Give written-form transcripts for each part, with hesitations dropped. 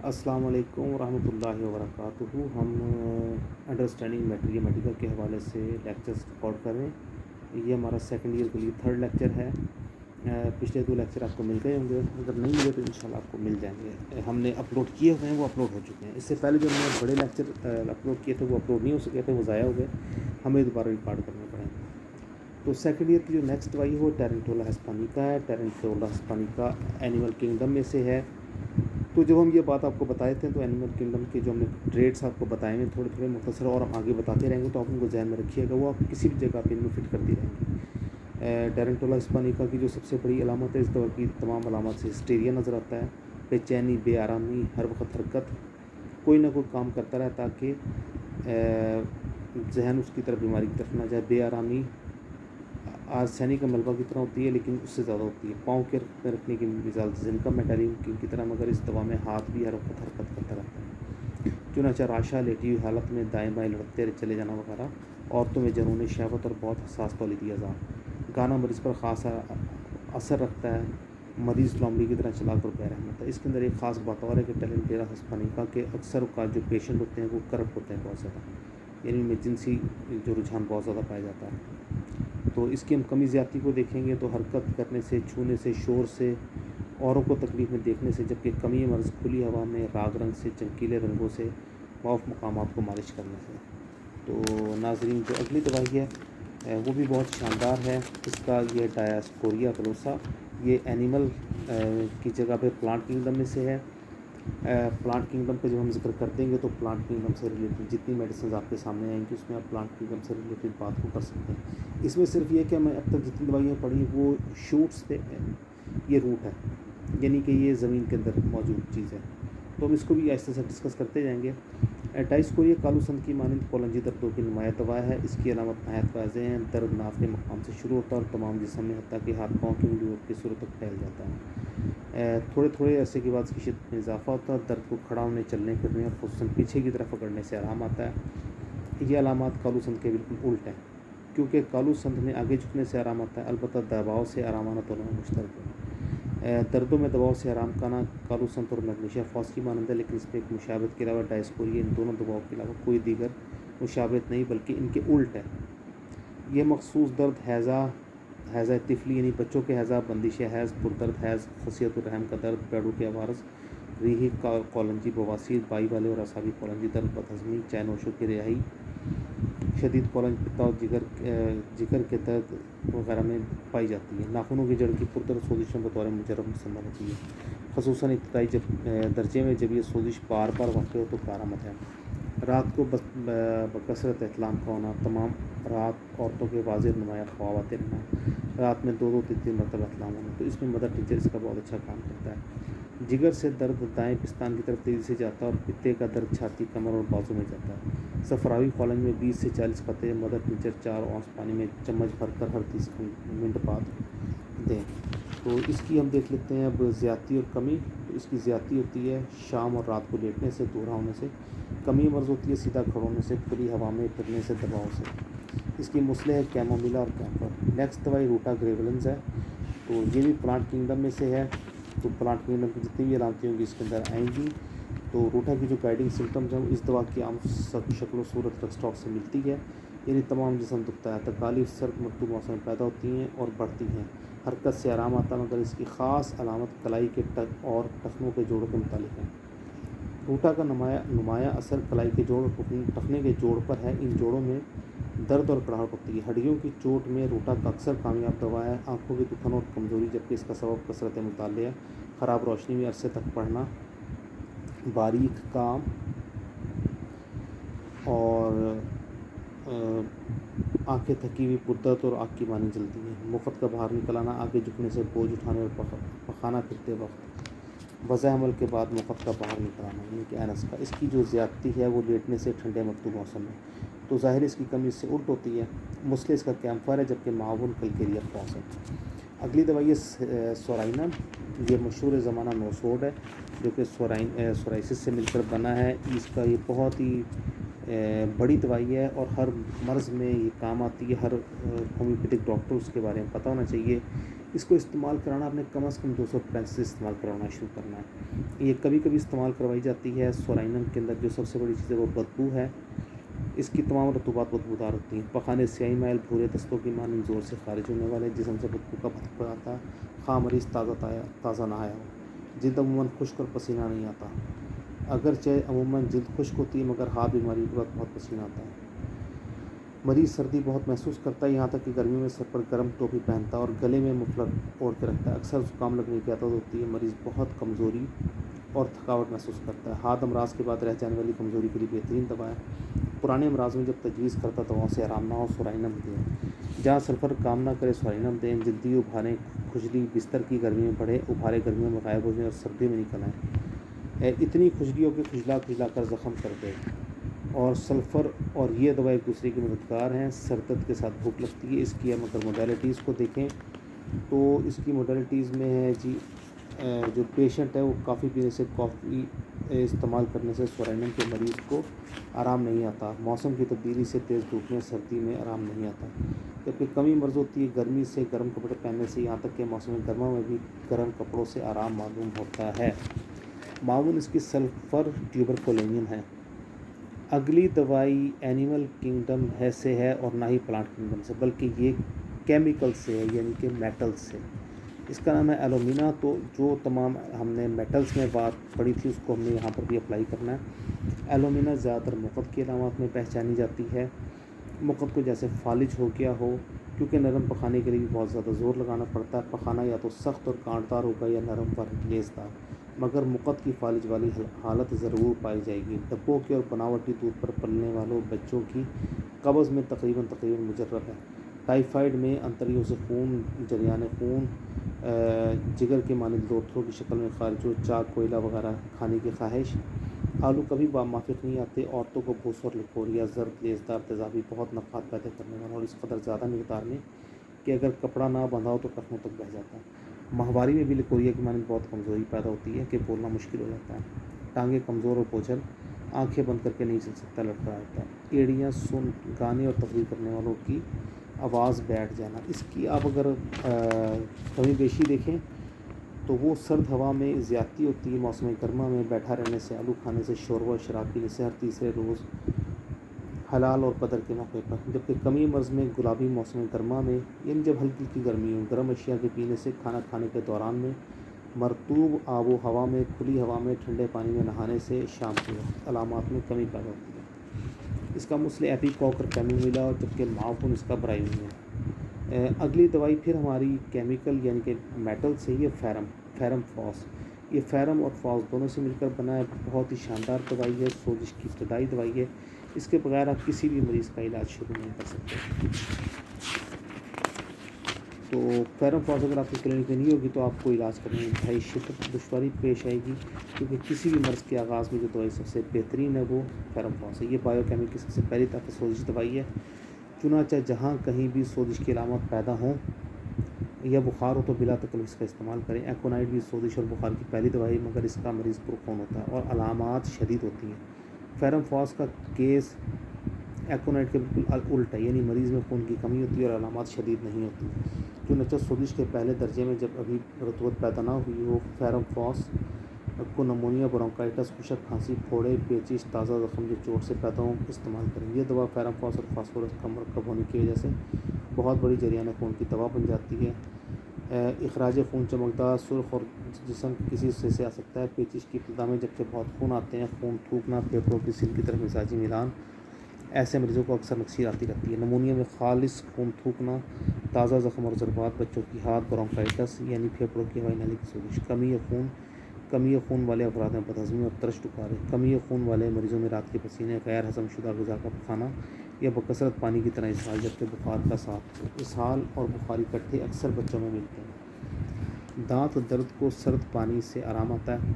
السلام علیکم ورحمۃ اللہ وبرکاتہ۔ ہم انڈرسٹینڈنگ میڈیکل کے حوالے سے لیکچرز ریکارڈ کر رہے ہیں۔ یہ ہمارا سیکنڈ ایئر کے لیے تھرڈ لیکچر ہے۔ پچھلے 2 لیکچر آپ کو مل گئے ہوں گے، اگر نہیں ملے تو انشاءاللہ آپ کو مل جائیں گے۔ ہم نے اپلوڈ کیے ہوئے ہیں، وہ اپلوڈ ہو چکے ہیں۔ اس سے پہلے جو ہم نے بڑے لیکچر اپلوڈ کیے تھے وہ اپلوڈ نہیں ہو سکے تھے، وہ ضائع ہو گئے، ہمیں دوبارہ ریکارڈ کرنے پڑے۔ تو سیکنڈ ایئر کی جو نیکسٹ دوائی ہے وہ ٹیرنٹولا ہسپانیکا ہے۔ ٹیرنٹولا ہسپانیکا اینیمل کنگڈم میں سے ہے۔ تو جب ہم یہ بات آپ کو بتائے تھے تو اینیمل کنگڈم کے جو ہم نے ٹریٹس آپ کو بتائے ہیں تھوڑے تھوڑے مختصر، اور ہم آگے بتاتے رہیں گے تو آپ ان کو ذہن میں رکھیے گا، وہ آپ کسی بھی جگہ پہ ان میں فٹ کرتی رہیں گے۔ ٹیرنٹولا ہسپانیکا کی جو سب سے بڑی علامت ہے، اس دوا کی تمام علامات سے ہسٹیریا نظر آتا ہے، بے چینی، بے آرامی، ہر وقت حرکت، کوئی نہ کوئی کام کرتا رہے تاکہ ذہن اس کی طرف بیماری کی طرف نہ جائے۔ بے آرامی آرسینی کا ملبہ کی طرح ہوتی ہے لیکن اس سے زیادہ ہوتی ہے۔ پاؤں کے رکھنے کی مثال زنکا میٹالین کی طرح، مگر اس دوا میں ہاتھ بھی ہر وقت حرکت کرتا رہتا ہے۔ چنانچہ راشا لیٹی ہوئی حالت میں دائیں بائیں لڑکتے چلے جانا وغیرہ، عورتوں میں جنون شہوت اور بہت حساس تولیدی اعضاء، گانا مریض پر خاص اثر رکھتا ہے، مریض لومڑی کی طرح چلا کر بے رحم ہوتا ہے۔ اس کے اندر ایک خاص بات اور ہے کہ ٹیرنٹولا ہسپانیکا کے اکثر اوقات جو پیشنٹ ہوتے ہیں وہ کرپٹ ہوتے ہیں بہت زیادہ، یعنی ان میں جنسی جو رجحان بہت زیادہ پایا جاتا ہے۔ تو اس کی ہم کمی زیادتی کو دیکھیں گے تو حرکت کرنے سے، چھونے سے، شور سے، اوروں کو تکلیف میں دیکھنے سے، جبکہ کمی مرض کھلی ہوا میں راگ رنگ سے، چمکیلے رنگوں سے، معاف مقامات کو مالش کرنے سے۔ تو ناظرین، جو اگلی دوائی ہے وہ بھی بہت شاندار ہے۔ اس کا یہ ڈایاسپوریا کلوسا، یہ اینیمل کی جگہ پہ پلانٹ کنگڈم میں سے ہے۔ پلانٹ کنگڈم پہ جب ہم ذکر کر دیں گے تو پلانٹ کنگڈم سے ریلیٹڈ جتنی میڈیسنز آپ کے سامنے آئیں گی اس میں آپ پلانٹ کنگڈم سے ریلیٹڈ بات کو کر سکتے ہیں۔ اس میں صرف یہ کہ میں اب تک جتنی دوائیاں پڑھی وہ شوٹس تھے، یہ روٹ ہے، یعنی کہ یہ زمین کے اندر موجود چیز ہے۔ تو ہم اس کو بھی آہستہ سے ڈسکس کرتے جائیں گے۔ ڈائسکوریا کالوسن کی مانند کولنجی دردوں کی نمایاں دوا ہے۔ اس کی علامت نہایت واضح ہیں، درد ناف کے مقام سے شروع ہوتا ہے اور تمام جسم میں حتیٰ کہ ہاتھ پاؤں کی انگلیوں کی صورت تک پھیل جاتا ہے۔ تھوڑے تھوڑے عرصے کے بعد اس کی شدت میں اضافہ ہوتا ہے، درد کو کھڑا ہونے، چلنے پھرنے اور خصوصاً پیچھے کی طرف پکڑنے سے آرام آتا ہے۔ یہ علامات کالوسن کے بالکل الٹ ہیں، کیونکہ کالوسن میں آگے جھکنے سے آرام آتا ہے، البتہ دباؤ سے آرام آنا دونوں میں مشترک ہے۔ دردوں میں دباؤ سے آرام کا نا کالوسن اور میگنیشیا فاس کی مانند ہے، لیکن اس میں ایک مشابہت کے علاوہ ڈائسکوریا ان دونوں دواؤں کے علاوہ کوئی دیگر مشابہت نہیں بلکہ ان کے الٹ ہے۔ یہ مخصوص درد حیضہ طفلی یعنی بچوں کے حیضہ، بندش حیض، پردرد حیض، خصیت الرحم کا درد، پیڑوں کے عوارض، ریحی کولنجی بواسیر، بائی والے اور اعصابی کولنجی درد، بد ہضمی، چائے نوشوں کی رہائی، شدید کولنج پتا اور جگر کے درد وغیرہ میں پائی جاتی ہے۔ ناخنوں کی جڑ کی پردرد سوزش میں بطور مجرب مستعمل ہوتی ہے، خصوصاً ابتدائی درجے میں جب یہ سوزش بار بار واقع ہو تو کارآمد ہے۔ رات کو بکثرت احتلام کا ہونا، تمام رات عورتوں کے واضح نمایاں خواب آتے رہنا، رات میں 2-3 مرتبہ احتلام ہونا، تو اس میں مدر ٹیچر اس کا بہت اچھا کام کرتا ہے۔ جگر سے درد دائیں پستان کی طرف تیزی سے جاتا ہے اور پتے کا درد چھاتی، کمر اور بازو میں جاتا ہے۔ صفراوی کولنج میں 20 سے 40 قطرے مدر ٹیچر 4 اونس پانی میں چمچ بھر کر ہر 30 منٹ بعد دیں۔ تو اس کی ہم دیکھ لیتے ہیں اب زیادتی اور کمی۔ تو اس کی زیادتی ہوتی ہے شام اور رات کو لیٹنے سے، دورہ ہونے سے۔ کمی مرض ہوتی ہے سیدھا کھڑا ہونے سے، کھلی ہوا میں پھرنے سے، دباؤ سے۔ اس کی مسئلہ ہے کیمومیلا اور کیمفر۔ نیکسٹ دوائی روٹا گریولنز ہے، تو یہ بھی پلانٹ کنگڈم میں سے ہے۔ تو پلانٹ کنگڈم کی جتنی بھی علامتیں ہوں گی اس کے اندر آئیں گی۔ تو روٹا کی جو گائیڈنگ سمٹمز ہیں اس دوا کی عام شکل و صورت ڈرگ اسٹاک سے ملتی ہے، یعنی تمام جسم دکھتا ہے، تکالیف سرد مکتوب موسم میں پیدا ہوتی ہیں اور بڑھتی ہیں، حرکت سے آرام آتا ہے، مگر اس کی خاص علامت کلائی کے ٹک اور ٹخنوں کے جوڑوں کے متعلق ہے۔ روٹا کا نمایاں اثر کلائی کے جوڑ اور ٹخنے کے جوڑ پر ہے۔ ان جوڑوں میں درد اور کڑاہٹ ہوتی ہے۔ ہڈیوں کی چوٹ میں روٹا کا اکثر کامیاب دوا ہے۔ آنکھوں کی دکھن اور کمزوری، جبکہ اس کا سبب کثرت مطالعہ ہے، خراب روشنی میں عرصے تک پڑھنا، باریک کام اور آنکھیں تھکی ہوئی، پردرد اور آگ کی مانند جلتی ہیں، مفت کا باہر نکل آنا، آگے جھکنے سے، بوجھ اٹھانے اور پخانہ پھرتے وقت، وضع حمل کے بعد مفت کا باہر نکل آنا یعنی کہ اینس کا۔ اس کی جو زیادتی ہے وہ لیٹنے سے، ٹھنڈے مکتوب موسم میں، تو ظاہر اس کی کمی اس سے الٹ ہوتی ہے۔ مسئلہ اس کا کیمفر ہے، جبکہ معاون کلکیریا فاس ہے۔ اگلی دوائی ہے سورائنا، یہ مشہور زمانہ نوسوڈ ہے جو کہ سورائسس سے مل کر بنا ہے۔ اس کا یہ بہت ہی بڑی دوائی ہے اور ہر مرض میں یہ کام آتی ہے۔ ہر ہومیوپیتھک ڈاکٹر اس کے بارے میں پتہ ہونا چاہیے۔ اس کو استعمال کرانا آپ نے کم از کم 235 سے استعمال کروانا شروع کرنا ہے. یہ کبھی کبھی استعمال کروائی جاتی ہے. سورائنم کے اندر جو سب سے بڑی چیز ہے وہ بدبو ہے. اس کی تمام رطوبات بدبودار ہوتی ہیں. پخانے سیاہی میل بھورے دستوں کی مانند زور سے خارج ہونے والے جسم سے بدبو کا بھڑک آتا ہے. خواہ مریض تازہ نہایا ہو. جلد عموماً خشک اور پسینہ نہیں آتا. اگرچہ عموماً جلد خشک ہوتی ہے مگر ہاتھ بیماری کے بعد بہت پسینہ آتا ہے. مریض سردی بہت محسوس کرتا ہے، یہاں تک کہ گرمیوں میں سر پر گرم ٹوپی پہنتا ہے اور گلے میں مفلر اوڑھ کے رکھتا ہے. اکثر زکام لگنے کی عادت ہوتی ہے. مریض بہت کمزوری اور تھکاوٹ محسوس کرتا ہے. ہاتھ امراض کے بعد رہ جانے والی کمزوری کے لیے بہترین دوا ہے. پرانے امراض میں جب تجویز کرتا دواؤں سے آرام نہ ہو سورائنم دیں. جہاں سلفر کام نہ کرے سورائنم دیں. جلدی ابھاریں، کھجلی بستر کی گرمی میں بڑھے، ابھارے گرمیوں میں غائب ہو جائیں اور سردیوں میں نکل آئیں. اتنی کھجلی ہو کہ کھجلا کر زخم کر دے. اور سلفر اور یہ دوا ایک دوسرے کی مددگار ہیں. سر درد کے ساتھ بھوک لگتی ہے. اس کی اگر موڈیلٹیز کو دیکھیں تو اس کی موڈیلٹیز میں ہے جی جو پیشنٹ ہے وہ کافی پینے سے، کافی استعمال کرنے سے سورائنم کے مریض کو آرام نہیں آتا. موسم کی تبدیلی سے تیز دھوپ میں سردی میں آرام نہیں آتا. جبکہ کمی مرض ہوتی ہے گرمی سے، گرم کپڑے پہننے سے، یہاں تک کہ موسم گرما میں بھی گرم کپڑوں سے آرام معلوم ہوتا ہے. معاون اس کی سلفر ٹیوبرکلونین ہے. اگلی دوائی اینیمل کنگڈم سے ہے اور نہ ہی پلانٹ کنگڈم سے، بلکہ یہ کیمیکل سے ہے، یعنی کہ میٹل سے. اس کا نام ہے ایلومینا. تو جو تمام ہم نے میٹلز میں بات پڑھی تھی اس کو ہم نے یہاں پر بھی اپلائی کرنا ہے. ایلومینا زیادہ تر مقد کی علامات میں پہچانی جاتی ہے. مقد کو جیسے فالج ہو گیا ہو، کیونکہ نرم پخانے کے لیے بھی بہت زیادہ زور لگانا پڑتا ہے. پخانہ یا تو سخت اور کانٹدار ہوگا یا نرم پر لیسدار، مگر مقد کی فالج والی حالت ضرور پائی جائے گی. ڈبوں کے اور بناوٹی دودھ پر پلنے والوں بچوں کی قبض میں تقریباً مجرب ہے. ٹائیفائڈ میں انتڑیوں سے خون، جریان خون جگر کے مانند لوتھڑوں کی شکل میں خارج ہو، چاک کوئلہ وغیرہ کھانے کی خواہش. آلو کبھی موافق نہیں آتے. عورتوں کو بھوس اور لکوریا، زرد لیسدار تیزابی بہت نفات پیدا کرنے والا اور اس قدر زیادہ مقدار میں کہ اگر کپڑا نہ بندھا ہو تو ٹخنوں تک بہہ جاتا ہے. ماہواری میں بھی لکوریا کی مانند بہت کمزوری پیدا ہوتی ہے کہ بولنا مشکل ہو جاتا ہے. ٹانگیں کمزور اور بوجھل، آنکھیں بند کر کے نہیں چل سکتا، لڑکا رہتا ہے. ایڑیاں سن، گانے اور تقریر کرنے والوں کی آواز بیٹھ جانا. اس کی آپ اگر کمی بیشی دیکھیں تو وہ سرد ہوا میں زیادتی ہوتی ہے. موسم گرما میں بیٹھا رہنے سے، آلو کھانے سے، شوربہ اور شراب پینے سے، ہر تیسرے روز حلال اور قدر کے موقع پر. جبکہ کمی مرض میں گلابی موسم گرما میں، یعنی جب ہلکی کی گرمی ہو، گرم اشیاء کے پینے سے، کھانا کھانے کے دوران میں، مرطوب آب و ہوا میں، کھلی ہوا میں، ٹھنڈے پانی میں نہانے سے شام کے وقت علامات میں کمی پیدا ہوتی ہے. اس کا مثل ایپی کوک اور کیمومیلا، اور جبکہ معاون اس کا برائیون ہے. اگلی دوائی پھر ہماری کیمیکل یعنی کہ میٹل سے ہی ہے. فیرم فاس. یہ فیرم اور فاس دونوں سے مل کر بنا ہے. بہت ہی شاندار دوائی ہے. سوزش کی ابتدائی دوائی ہے. اس کے بغیر آپ کسی بھی مریض کا علاج شروع نہیں کر سکتے. تو فیرم فاس اگر آپ کی کلینک میں نہیں ہوگی تو آپ کو علاج کرنے میں انتہائی شدت دشواری پیش آئے گی، کیونکہ کسی بھی مرض کے آغاز میں جو دوائی سب سے بہترین ہے وہ فیرم فاس ہے. یہ بایو کیمیکل سب سے پہلی طرح سوزش دوائی ہے. چنانچہ جہاں کہیں بھی سوزش کی علامات پیدا ہوں یا بخار ہو تو بلا تکلف اس کا استعمال کریں. ایکونائٹ بھی سوزش اور بخار کی پہلی دوائی، مگر اس کا مریض پرخون ہوتا ہے اور علامات شدید ہوتی ہیں. فیرم فاس کا کیس ایکونائٹ کے بالکل الٹ ہے، یعنی مریض میں خون کی کمی ہوتی ہے اور علامات شدید نہیں ہوتی. چنانچہ سوزش کے پہلے درجے میں جب ابھی رطوبت پیدا نہ ہوئی ہو، فیرم فاس کو نمونیا، برونکائٹس، خشک کھانسی، پھوڑے، پیچش، تازہ زخم جو چوٹ سے پیدا ہوں استعمال کریں. یہ دوا فیرم فاس اور فاسفورس کا مرکب ہونے کی وجہ سے بہت بڑی جریان خون کی دوا بن جاتی ہے. اخراج خون چمکدار، سرخ اور جسم کسی حصے سے آ سکتا ہے. پیچش کی ابتدا میں جبکہ بہت خون آتے ہیں، خون تھوکنا، پھیپھڑوں کی سیل کی طرف مزاجی میلان، ایسے مریضوں کو اکثر نکسیر آتی رہتی ہے. نمونیا میں خالص خون تھوکنا، تازہ زخم اور ضربات، بچوں کی ہاتھ، برونکائٹس یعنی پھیپھڑوں کی ہوائی نالی کی سوزش. کمی خون والے افراد میں بدہضمی اور ترش ٹکارے. کمی خون والے مریضوں میں رات کے پسینے، غیر ہضم شدہ غذا کا پخانا یا بکثرت پانی کی طرح اسہال، جبکہ بخار کا ساتھ. اسہال اور بخار اکٹھے اکثر بچوں میں ملتے ہیں. دانت درد کو سرد پانی سے آرام آتا ہے.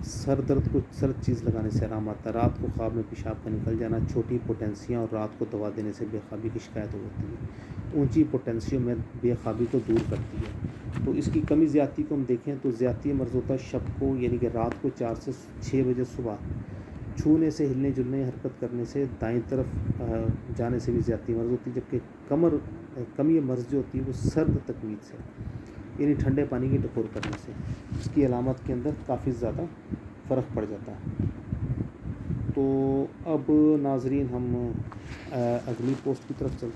سر درد کو سرد چیز لگانے سے آرام آتا ہے. رات کو خواب میں پیشاب کا نکل جانا، چھوٹی پوٹینسیاں اور رات کو دوا دینے سے بے خوابی کی شکایت ہوتی ہے. اونچی پوٹینسیوں میں بے خوابی کو دور کرتی ہے. تو اس کی کمی زیادتی کو ہم دیکھیں تو زیادتی مرض ہوتا ہے شب کو، یعنی کہ رات کو 4 سے 6 بجے صبح. چھونے سے، ہلنے جلنے، حرکت کرنے سے، دائیں طرف جانے سے بھی زیادتی مرض ہوتی ہے. جبکہ کمی مرض جو ہوتی ہے وہ سرد تکمیج سے. یعنی ٹھنڈے پانی کی ٹکور کرنے سے اس کی علامت کے اندر کافی زیادہ فرق پڑ جاتا ہے۔ تو اب ناظرین ہم اگلی پوسٹ کی طرف چلتے ہیں۔